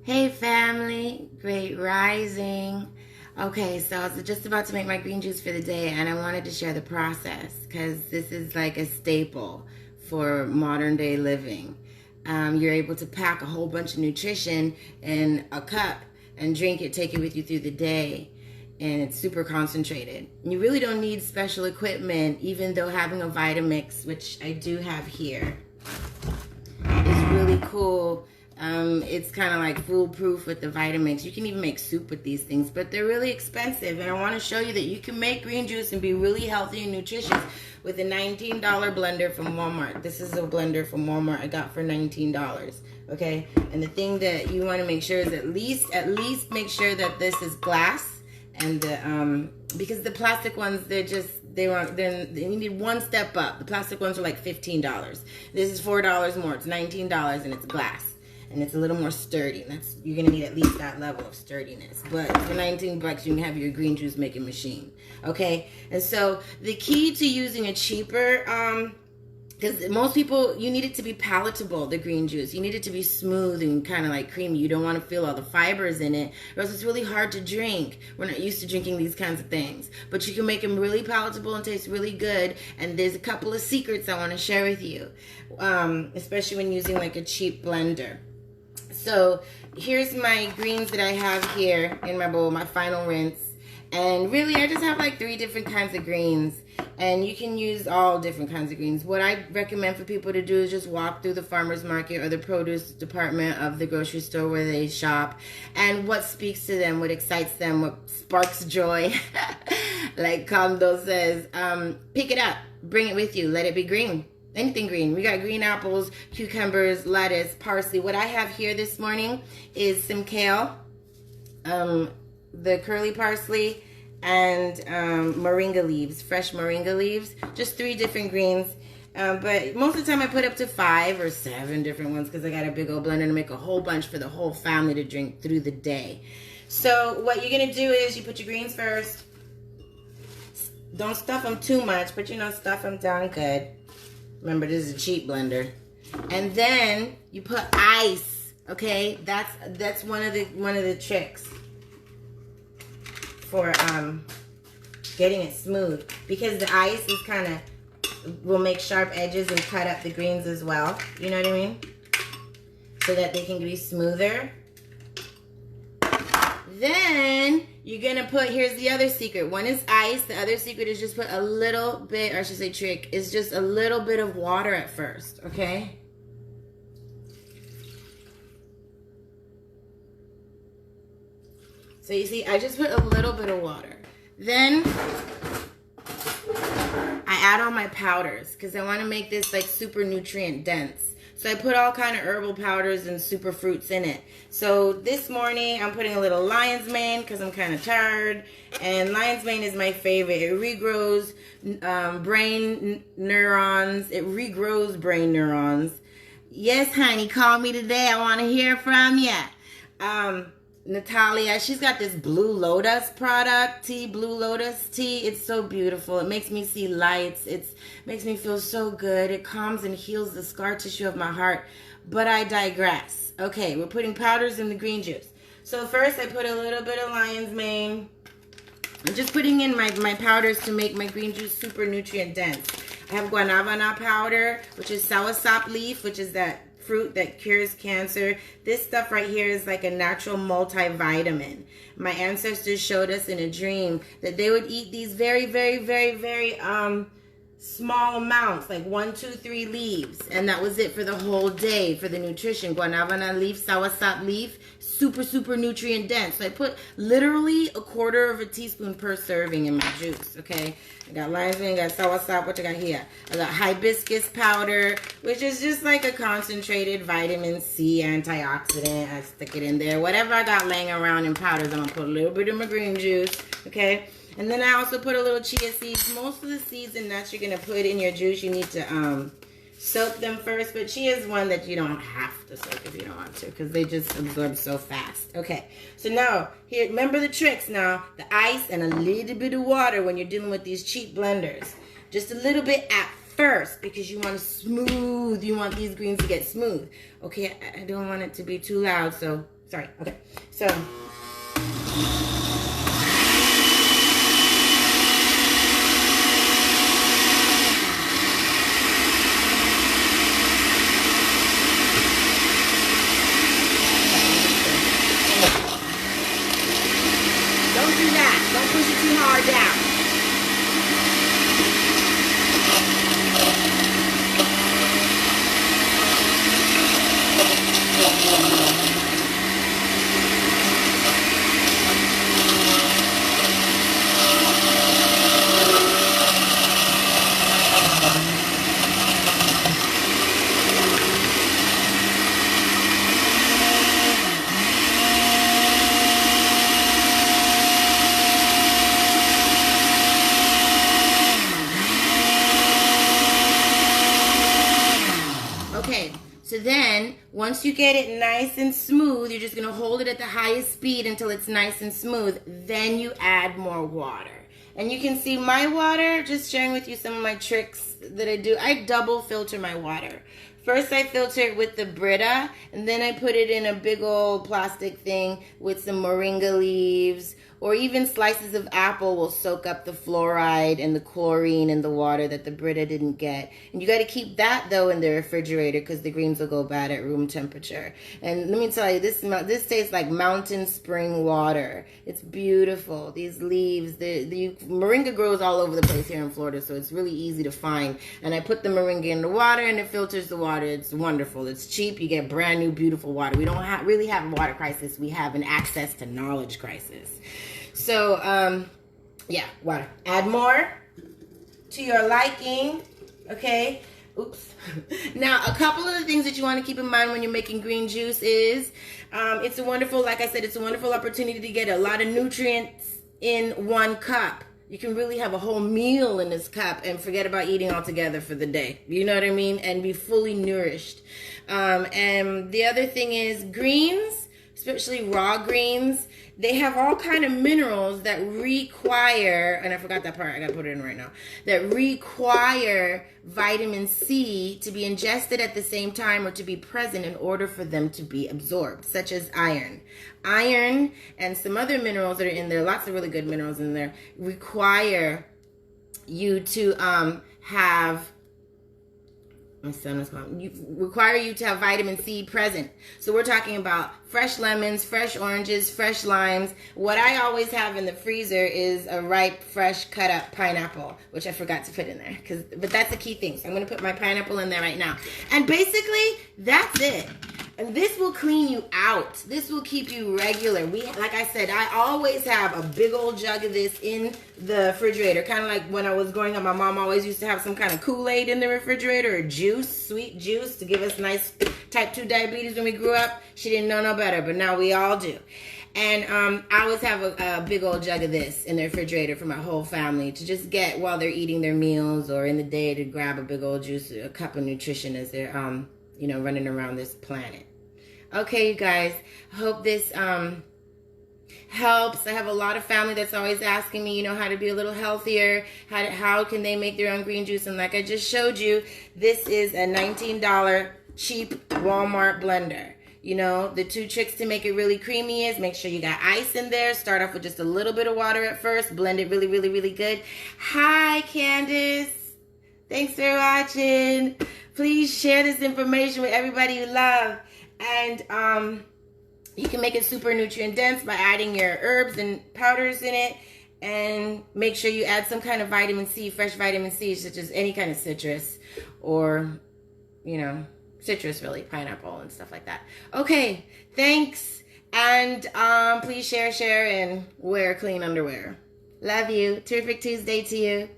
Hey family, great rising. Okay, so I was just about to make my green juice for the day and I wanted to share the process because this is like a staple for modern day living. You're able to pack a whole bunch of nutrition in a cup and drink it, take it with you through the day. And it's super concentrated. You really don't need special equipment, even though having a Vitamix, which I do have here, is really cool. It's kind of like foolproof with the Vitamix. You can even make soup with these things, but they're really expensive. And I want to show you that you can make green juice and be really healthy and nutritious with a $19 blender from Walmart. This is a blender from Walmart I got for $19. Okay, and the thing that you want to make sure is at least make sure that this is glass, and the because the plastic ones you need one step up. The plastic ones are like $15. This is $4 more. It's $19 and it's glass. And it's a little more sturdy. And you're gonna need at least that level of sturdiness. But for 19 bucks, you can have your green juice making machine. Okay? And so the key to using a cheaper, because most people, you need it to be palatable, the green juice. You need it to be smooth and kind of like creamy. You don't want to feel all the fibers in it, or else it's really hard to drink. We're not used to drinking these kinds of things. But you can make them really palatable and taste really good. And there's a couple of secrets I want to share with you, especially when using like a cheap blender. So here's my greens that I have here in my bowl, my final rinse. And really, I just have like 3 different kinds of greens. And you can use all different kinds of greens. What I recommend for people to do is just walk through the farmer's market or the produce department of the grocery store where they shop. And what speaks to them, what excites them, what sparks joy, like Kondo says, pick it up, bring it with you, let it be green. Anything green. We got green apples, cucumbers, lettuce, parsley. What I have here this morning is some kale, the curly parsley, and moringa leaves, fresh moringa leaves. Just 3 different greens. But most of the time I put up to 5 or 7 different ones because I got a big old blender to make a whole bunch for the whole family to drink through the day. So what you're going to do is you put your greens first. Don't stuff them too much, but stuff them down good. Remember, this is a cheap blender. And then you put ice. Okay, that's one of the tricks for getting it smooth, because the ice is will make sharp edges and cut up the greens as well. You know what I mean? So that they can be smoother. Then you're gonna put, here's the other secret. One is ice. The other secret is just put a little bit, or I should say trick, is just a little bit of water at first, okay? So you see, I just put a little bit of water. Then I add all my powders because I want to make this like super nutrient dense. So I put all kind of herbal powders and super fruits in it. So this morning I'm putting a little lion's mane because I'm kind of tired. And lion's mane is my favorite. It regrows brain neurons. It regrows brain neurons. Yes, honey, call me today. I want to hear from you. Natalia, she's got this Blue Lotus product, Blue Lotus tea. It's so beautiful. It makes me see lights. It makes me feel so good. It calms and heals the scar tissue of my heart. But I digress. Okay, we're putting powders in the green juice. So first I put a little bit of lion's mane. I'm just putting in my powders to make my green juice super nutrient dense. I have guanabana powder, which is soursop leaf, which is that fruit that cures cancer. This stuff right here is like a natural multivitamin. My ancestors showed us in a dream that they would eat these very, very, very, very small amounts, like 1, 2, 3 leaves, and that was it for the whole day for the nutrition. Guanabana leaf, soursop leaf, super, super nutrient dense. So I put literally a 1/4 teaspoon per serving in my juice. Okay, I got lion's mane, got soursop. What I got here? I got hibiscus powder, which is just like a concentrated vitamin C antioxidant. I stick it in there. Whatever I got laying around in powders, I'm gonna put a little bit in my green juice. Okay. And then I also put a little chia seeds. Most of the seeds and nuts you're going to put in your juice, you need to soak them first. But chia is one that you don't have to soak if you don't want to, because they just absorb so fast. Okay, so now, here, remember the tricks now. The ice and a little bit of water when you're dealing with these cheap blenders. Just a little bit at first, because you want these greens to get smooth. Okay, I don't want it to be too loud, so Sorry. Okay. So. Don't do that. Don't push it too hard down. Okay, so then once you get it nice and smooth, you're just gonna hold it at the highest speed until it's nice and smooth. Then you add more water. And you can see my water, just sharing with you some of my tricks that I do. I double filter my water. First I filter it with the Brita, and then I put it in a big old plastic thing with some moringa leaves, or even slices of apple will soak up the fluoride and the chlorine in the water that the Brita didn't get. And you got to keep that though in the refrigerator because the greens will go bad at room temperature. And let me tell you, this tastes like mountain spring water. It's beautiful. These leaves, the moringa grows all over the place here in Florida, so it's really easy to find. And I put the moringa in the water and it filters the water. It's wonderful. It's cheap. You get brand new, beautiful water. We don't really have a water crisis. We have an access to knowledge crisis. So, yeah, water. Add more to your liking, okay? Oops. Now, a couple of the things that you want to keep in mind when you're making green juice is it's a wonderful, like I said, it's a wonderful opportunity to get a lot of nutrients in one cup. You can really have a whole meal in this cup and forget about eating altogether for the day. You know what I mean? And be fully nourished. And the other thing is greens, especially raw greens, they have all kind of minerals that require, and I forgot that part, I gotta put it in right now, that require vitamin C to be ingested at the same time or to be present in order for them to be absorbed, such as iron. Iron and some other minerals that are in there, lots of really good minerals in there, require you to have require you to have vitamin C present. So we're talking about fresh lemons, fresh oranges, fresh limes. What I always have in the freezer is a ripe, fresh, cut up pineapple, which I forgot to put in there. But that's the key thing. So I'm going to put my pineapple in there right now. And basically, that's it. And this will clean you out. This will keep you regular. Like I said, I always have a big old jug of this in the refrigerator. Kind of like when I was growing up, my mom always used to have some kind of Kool-Aid in the refrigerator or juice, sweet juice to give us nice type 2 diabetes when we grew up. She didn't know no better, but now we all do. And I always have a big old jug of this in the refrigerator for my whole family to just get while they're eating their meals or in the day to grab a big old juice, a cup of nutrition as they're, running around this planet. Okay, you guys, I hope this helps. I have a lot of family that's always asking me, how to be a little healthier. How can they make their own green juice? And like I just showed you, this is a $19 cheap Walmart blender. The 2 tricks to make it really creamy is make sure you got ice in there. Start off with just a little bit of water at first. Blend it really, really, really good. Hi, Candace. Thanks for watching. Please share this information with everybody you love. And you can make it super nutrient dense by adding your herbs and powders in it. And make sure you add some kind of vitamin C, fresh vitamin C, such as any kind of citrus or, citrus really, pineapple and stuff like that. Okay, thanks. And please share, and wear clean underwear. Love you. Terrific Tuesday to you.